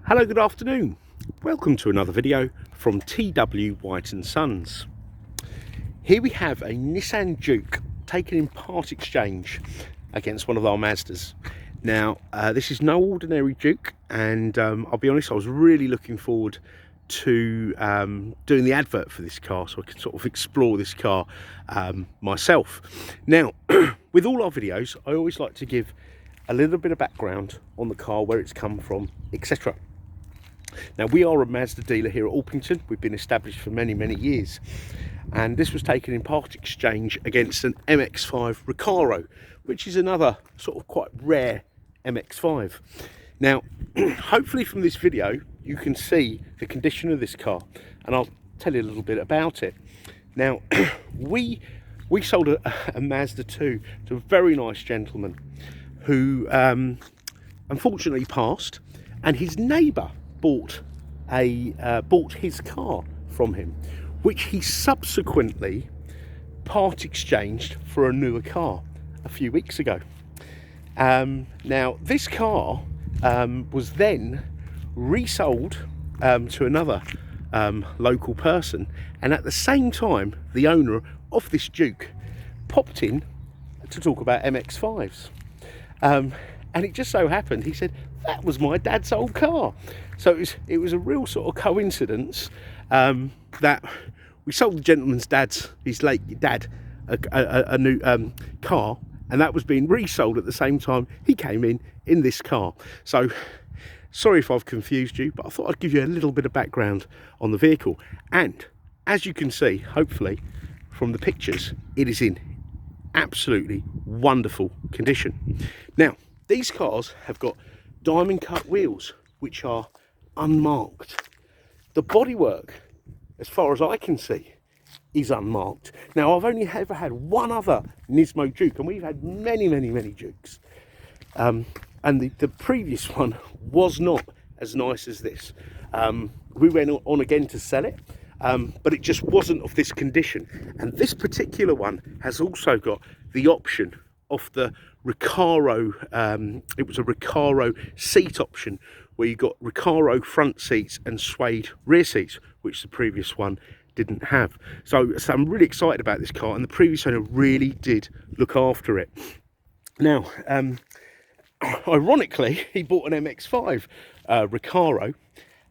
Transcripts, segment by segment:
Hello, good afternoon. Welcome to another video from T.W White Sons. Here we have a Nissan Juke taken in part exchange against one of our Mazdas. Now, this is no ordinary Juke, and I'll be honest, I was really looking forward to doing the advert for this car so I can sort of explore this car myself. Now, with all our videos, I always like to give a little bit of background on the car, where it's come from, etc. Now, we are a Mazda dealer here at Orpington. We've been established for many years, and this was taken in part exchange against an MX-5 Recaro, which is another sort of quite rare MX-5. Now, hopefully from this video you can see the condition of this car, and I'll tell you a little bit about it. Now, we sold a Mazda 2 to a very nice gentleman who unfortunately passed, and his neighbour bought his car from him, which he subsequently part exchanged for a newer car a few weeks ago. Now, this car was then resold to another local person, and at the same time the owner of this Juke popped in to talk about MX-5s. And it just so happened, he said, that was my dad's old car. So it was a real sort of coincidence that we sold the gentleman's his late dad, a new car, and that was being resold at the same time he came in this car. So sorry if I've confused you, but I thought I'd give you a little bit of background on the vehicle. And as you can see, hopefully from the pictures, it is in absolutely wonderful condition. Now, these cars have got diamond cut wheels which are unmarked. The bodywork, as far as I can see, is unmarked. Now, I've only ever had one other Nismo Juke, and we've had many Jukes, and the previous one was not as nice as this. We went on again to sell it, but it just wasn't of this condition. And this particular one has also got the option of the Recaro. It was a Recaro seat option, where you got Recaro front seats and suede rear seats, which the previous one didn't have. So I'm really excited about this car, and the previous owner really did look after it. Now, ironically, he bought an MX-5 Recaro,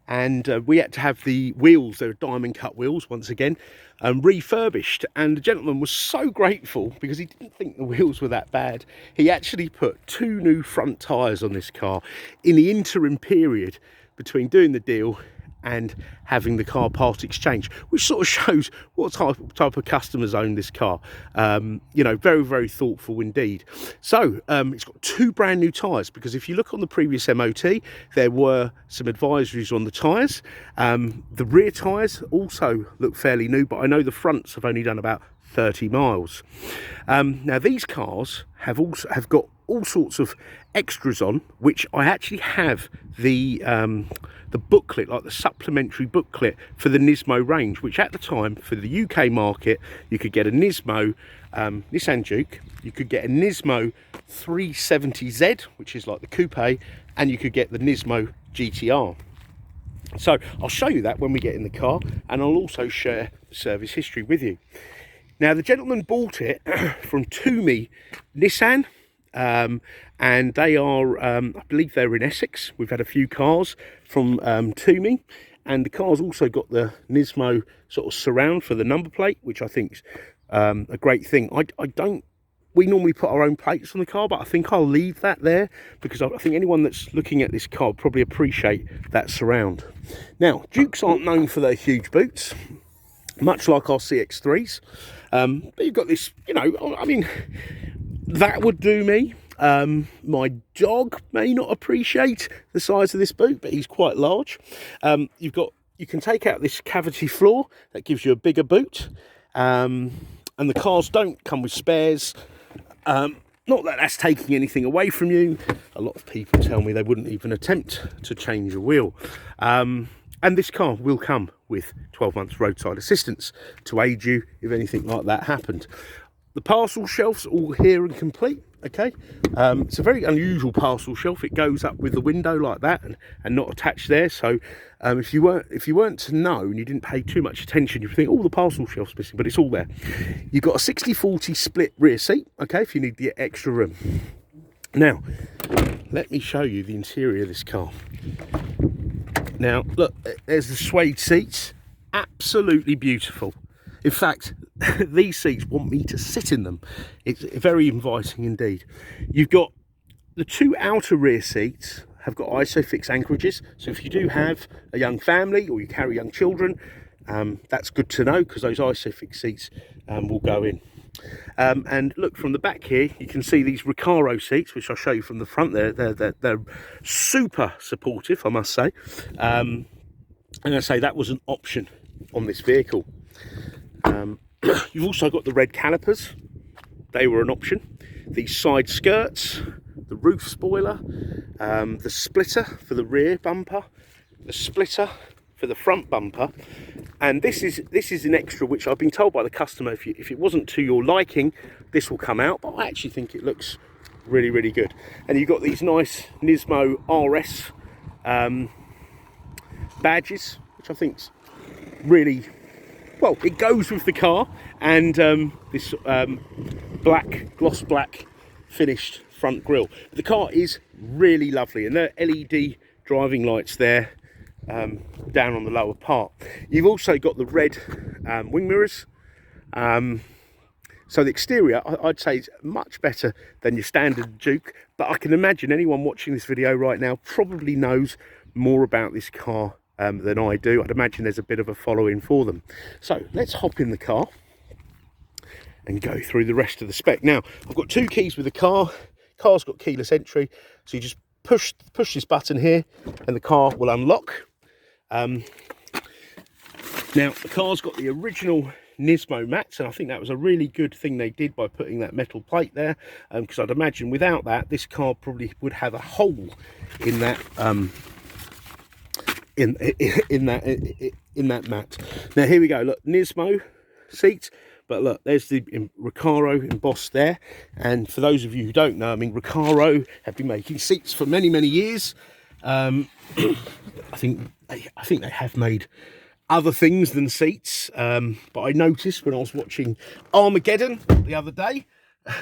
and we had to have the wheels, they were diamond cut wheels once again, refurbished. And the gentleman was so grateful, because he didn't think the wheels were that bad. He actually put 2 new front tyres on this car in the interim period between doing the deal and having the car part exchange, which sort of shows what type of customers own this car. You know, very thoughtful indeed. So it's got 2 brand new tyres, because if you look on the previous MOT, there were some advisories on the tyres. The rear tyres also look fairly new, but I know the fronts have only done about 30 miles. Now, these cars have got all sorts of extras on, which I actually have the booklet, like the supplementary booklet for the Nismo range, which at the time for the UK market you could get a Nismo Nissan Juke, you could get a Nismo 370Z, which is like the coupe, and you could get the Nismo GTR. So I'll show you that when we get in the car, and I'll also share the service history with you. Now, the gentleman bought it from Toomey Nissan, and they are, I believe they're in Essex. We've had a few cars from Toomey, and the car's also got the Nismo sort of surround for the number plate, which I think is a great thing. We normally put our own plates on the car, but I think I'll leave that there, because I think anyone that's looking at this car will probably appreciate that surround. Now, Jukes aren't known for their huge boots, much like our CX-3s, but you've got this, you know, I mean, that would do me. My dog may not appreciate the size of this boot, but he's quite large. You can take out this cavity floor, that gives you a bigger boot, and the cars don't come with spares. Not that that's taking anything away from you. A lot of people tell me they wouldn't even attempt to change a wheel. And this car will come with 12 months roadside assistance to aid you if anything like that happened. The parcel shelves all here and complete. Okay, it's a very unusual parcel shelf. It goes up with the window like that and not attached there. So if you weren't to know and you didn't pay too much attention, you think, oh, the parcel shelf's missing, but it's all there. You've got a 60/40 split rear seat, okay, if you need the extra room. Now, let me show you the interior of this car. Now, look, there's the suede seats, absolutely beautiful. In fact, these seats want me to sit in them. It's very inviting indeed. You've got the two outer rear seats have got ISOFIX anchorages. So if you do have a young family or you carry young children, that's good to know, because those ISOFIX seats will go in. And look, from the back here, you can see these Recaro seats, which I'll show you from the front. They're super supportive, I must say. And I say that was an option on this vehicle. You've also got the red calipers. They were an option. These side skirts, the roof spoiler, the splitter for the rear bumper, the splitter for the front bumper, and this is an extra which I've been told by the customer, if it wasn't to your liking, this will come out, but I actually think it looks really, really good. And you've got these nice Nismo RS badges, which I think's really, well, it goes with the car, and this gloss black finished front grille. The car is really lovely, and there are LED driving lights there down on the lower part. You've also got the red wing mirrors. So the exterior, I'd say, is much better than your standard Juke, but I can imagine anyone watching this video right now probably knows more about this car than I do. I'd imagine there's a bit of a following for them. So let's hop in the car and go through the rest of the spec. Now, I've got two keys with the car. Car's got keyless entry, so you just push this button here and the car will unlock. Now, the car's got the original Nismo mats, and I think that was a really good thing they did by putting that metal plate there, because I'd imagine without that, this car probably would have a hole in that in that mat. Now here we go. Look, Nismo seats, but look, there's the Recaro embossed there. And for those of you who don't know, I mean, Recaro have been making seats for many, many years. I think they have made other things than seats, but I noticed when I was watching Armageddon the other day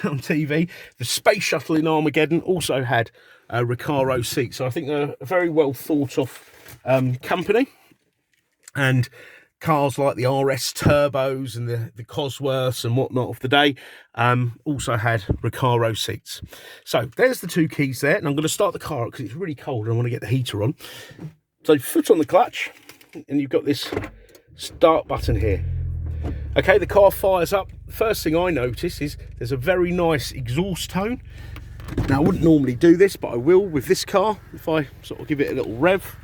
on TV, the space shuttle in Armageddon also had a Recaro seat. So I think they're a very well thought of company, and cars like the RS Turbos and the Cosworths and whatnot of the day also had Recaro seats. So there's the two keys there, and I'm going to start the car up because it's really cold and I want to get the heater on. So foot on the clutch, and you've got this start button here. Okay, the car fires up. The first thing I notice is there's a very nice exhaust tone. Now, I wouldn't normally do this, but I will with this car if I sort of give it a little rev.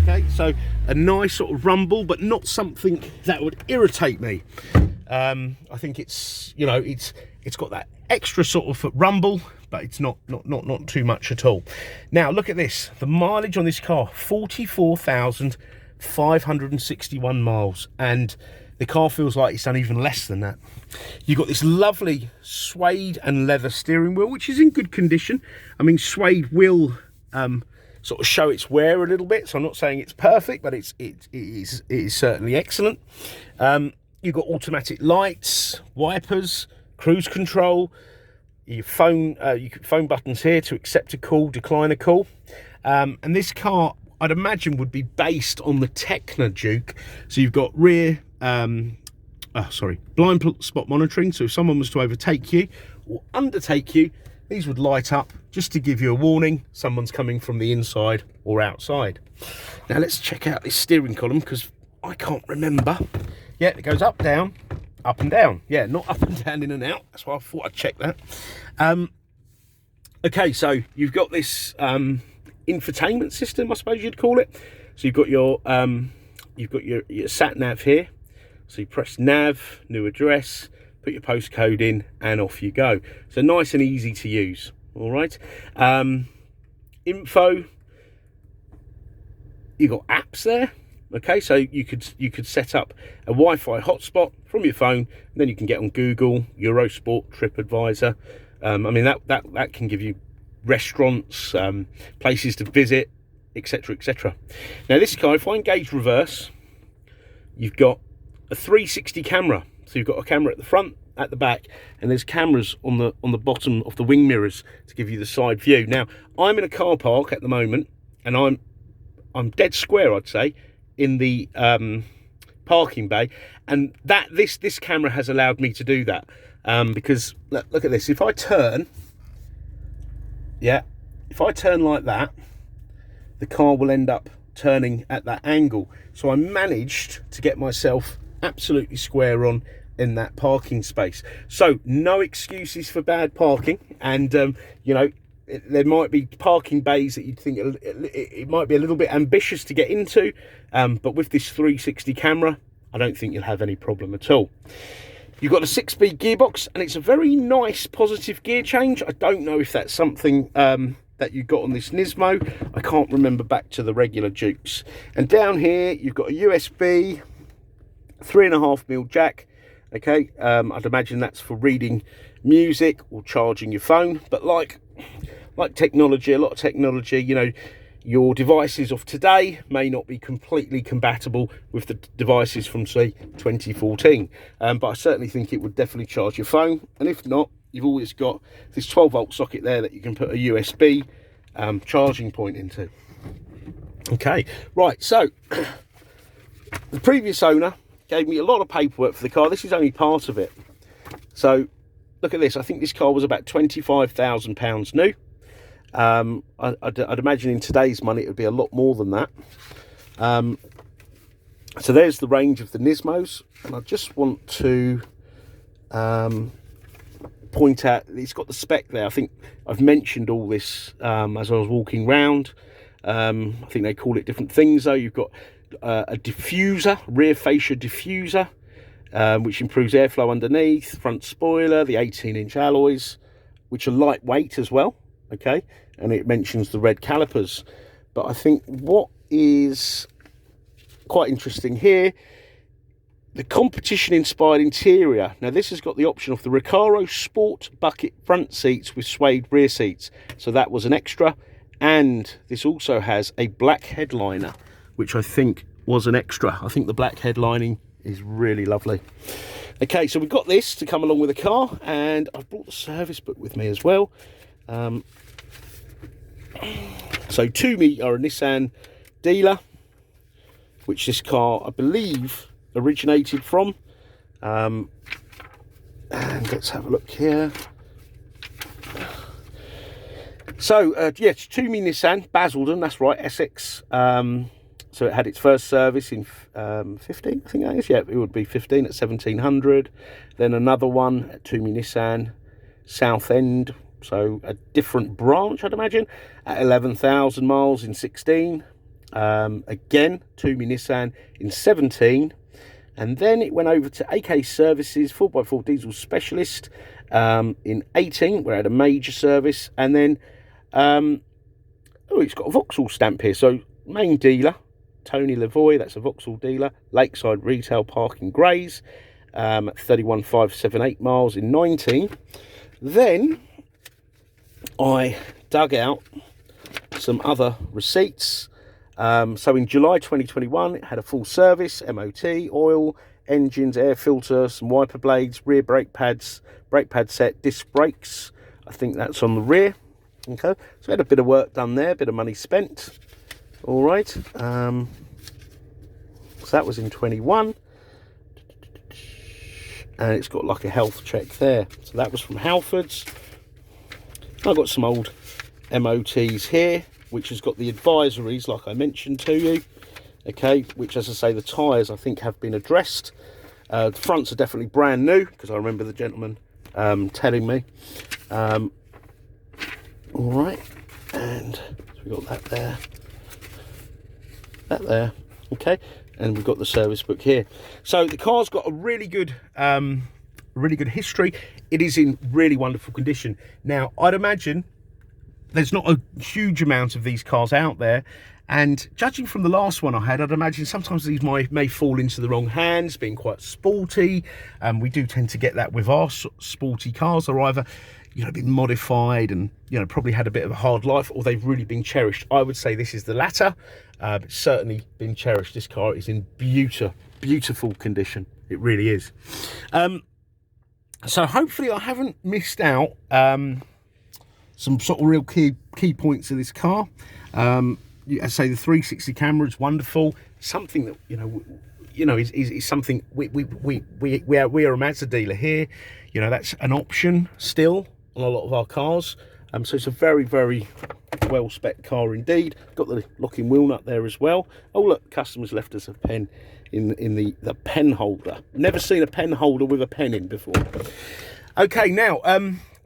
Okay, so a nice sort of rumble, but not something that would irritate me. I think it's, you know, it's got that extra sort of rumble, but it's not too much at all. Now look at this. The mileage on this car, 44,561 miles, and the car feels like it's done even less than that. You've got this lovely suede and leather steering wheel, which is in good condition. I mean, suede will sort of show its wear a little bit, so I'm not saying it's perfect, but it is certainly excellent. You've got automatic lights, wipers, cruise control, your phone buttons here to accept a call, decline a call, and this car, I'd imagine, would be based on the Tecna Juke. So you've got rear blind spot monitoring, so if someone was to overtake you or undertake you, these would light up just to give you a warning someone's coming from the inside or outside. Now let's check out this steering column, because I can't remember. Yeah, it goes up, down, up and down. Yeah, not up and down, in and out. That's why I thought I'd check that. Okay, so you've got this infotainment system, I suppose you'd call it. So you've got your sat nav here. So you press nav, new address, put your postcode in, and off you go. So nice and easy to use. All right. Info. You've got apps there. Okay, so you could set up a Wi-Fi hotspot from your phone, and then you can get on Google, Eurosport, TripAdvisor. I mean, that can give you restaurants, places to visit, etc, etc. Now this car, if I engage reverse, you've got a 360 camera. So you've got a camera at the front, at the back, and there's cameras on the bottom of the wing mirrors to give you the side view. Now I'm in a car park at the moment, and I'm dead square, I'd say, in the parking bay, and this camera has allowed me to do that, because look at this. If I turn, if I turn like that, the car will end up turning at that angle. So I managed to get myself absolutely square on in that parking space. So no excuses for bad parking. And you know, there might be parking bays that you'd think it might be a little bit ambitious to get into, but with this 360 camera, I don't think you'll have any problem at all. You've got a 6-speed gearbox, and it's a very nice positive gear change. I don't know if that's something that you got on this Nismo. I can't remember back to the regular Jukes. And down here you've got a USB 3.5mm jack. Okay, I'd imagine that's for reading music or charging your phone. But like technology, a lot of technology, you know, your devices of today may not be completely compatible with the devices from, say, 2014. But I certainly think it would definitely charge your phone. And if not, you've always got this 12-volt socket there that you can put a USB charging point into. Okay, right, so the previous owner gave me a lot of paperwork for the car. This is only part of it. So look at this. I think this car was about £25,000 new. I'd imagine in today's money it would be a lot more than that. So there's the range of the Nismos, and I just want to point out it's got the spec there. I think I've mentioned all this as I was walking round. I think they call it different things though. You've got a diffuser, rear fascia diffuser, which improves airflow underneath, front spoiler, the 18-inch alloys, which are lightweight as well. Okay, and it mentions the red calipers. But I think what is quite interesting here, the competition inspired interior. Now this has got the option of the Recaro Sport bucket front seats with suede rear seats, so that was an extra. And this also has a black headliner, which I think was an extra. I think the black headlining is really lovely. Okay, so we've got this to come along with the car, and I've brought the service book with me as well. So Toomey are a Nissan dealer, which this car I believe originated from. And let's have a look here. So yes, Toomey Nissan, Basildon, that's right, Essex. So it had its first service in 15, I think that is. Yeah, it would be 15 at 1700. Then another one at Toomey Nissan, Southend. So a different branch, I'd imagine, at 11,000 miles in 16. Again, Toomey Nissan in 17. And then it went over to AK Services, 4x4 diesel specialist in 18, where it had a major service. And then, it's got a Vauxhall stamp here. So main dealer, Tony Lavoie, that's a Vauxhall dealer. Lakeside Retail Park in Grays, 31,578 miles in 19. Then I dug out some other receipts. So in July 2021, it had a full service, MOT, oil, engines, air filter, some wiper blades, rear brake pads, brake pad set, disc brakes. I think that's on the rear. Okay, so we had a bit of work done there, a bit of money spent. All right. So that was in 21. And it's got like a health check there. So that was from Halfords. I've got some old MOTs here, which has got the advisories like I mentioned to you. Okay, which, as I say, the tyres I think have been addressed. The fronts are definitely brand new, because I remember the gentleman telling me. All right, and so we've got that there, that there. Okay, and we've got the service book here. So the car's got a really good history. It is in really wonderful condition. Now, I'd imagine there's not a huge amount of these cars out there, And judging from the last one I had, I'd imagine sometimes these may fall into the wrong hands, being quite sporty. We do tend to get that with our sporty cars. They're either, you know, been modified and, you know, probably had a bit of a hard life, or they've really been cherished. I would say this is the latter, but certainly been cherished. This car is in beautiful condition. It really is. So hopefully I haven't missed out some sort of real key points of this car. I say the 360 camera is wonderful. Something that you know is something we are a Mazda dealer here. You know, that's an option still on a lot of our cars. So it's a very well spec car indeed. Got the locking wheel nut there as well. Oh look, customers left us a pen in the pen holder. Never seen a pen holder with a pen in before. Okay, now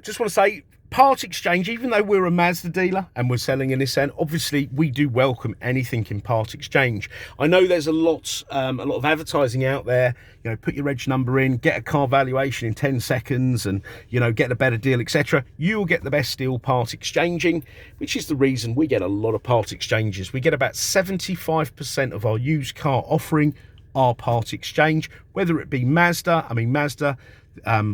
just want to say, part exchange, even though we're a Mazda dealer and we're selling a Nissan, obviously we do welcome anything in part exchange. I know there's a lot of advertising out there. You know, put your reg number in, get a car valuation in 10 seconds, and you know, get a better deal, etc. You'll get the best deal part exchanging, which is the reason we get a lot of part exchanges. We get about 75% of our used car offering are part exchange, whether it be Mazda. I mean, Mazda.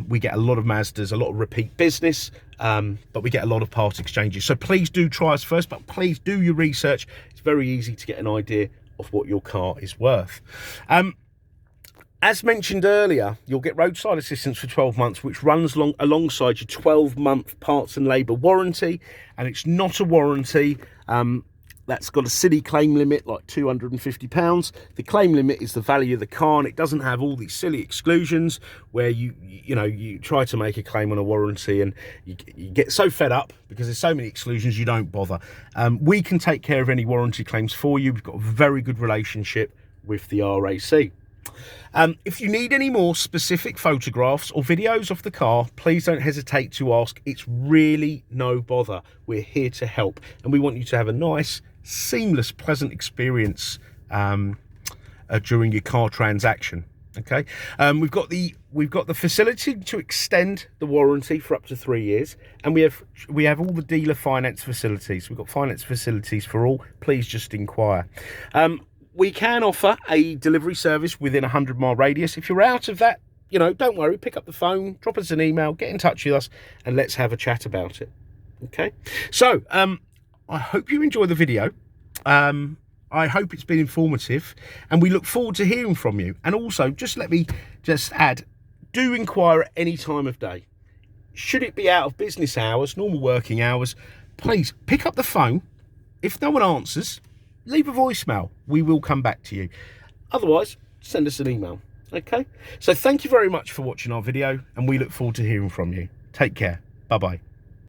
We get a lot of Mazdas, a lot of repeat business, but we get a lot of part exchanges. So please do try us first, but please do your research. It's very easy to get an idea of what your car is worth. As mentioned earlier, you'll get roadside assistance for 12 months, which runs alongside your 12-month parts and labour warranty. And it's not a warranty. That's got a silly claim limit, like £250. The claim limit is the value of the car, and it doesn't have all these silly exclusions where you try to make a claim on a warranty and you get so fed up because there's so many exclusions you don't bother. We can take care of any warranty claims for you. We've got a very good relationship with the RAC. If you need any more specific photographs or videos of the car, please don't hesitate to ask. It's really no bother. We're here to help, and we want you to have a nice, seamless, pleasant experience during your car transaction. Okay, we've got the facility to extend the warranty for up to 3 years, and we have all the dealer finance facilities. We've got finance facilities for all. Please just inquire. We can offer a delivery service within a 100-mile radius. If you're out of that, you know, don't worry, pick up the phone, drop us an email, get in touch with us, and let's have a chat about it. Okay, so I hope you enjoy the video. I hope it's been informative, and we look forward to hearing from you. And also, let me add, do inquire at any time of day. Should it be out of business hours, normal working hours, please pick up the phone. If no one answers, leave a voicemail. We will come back to you. Otherwise, send us an email. Okay, so thank you very much for watching our video, and we look forward to hearing from you. Take care. Bye bye.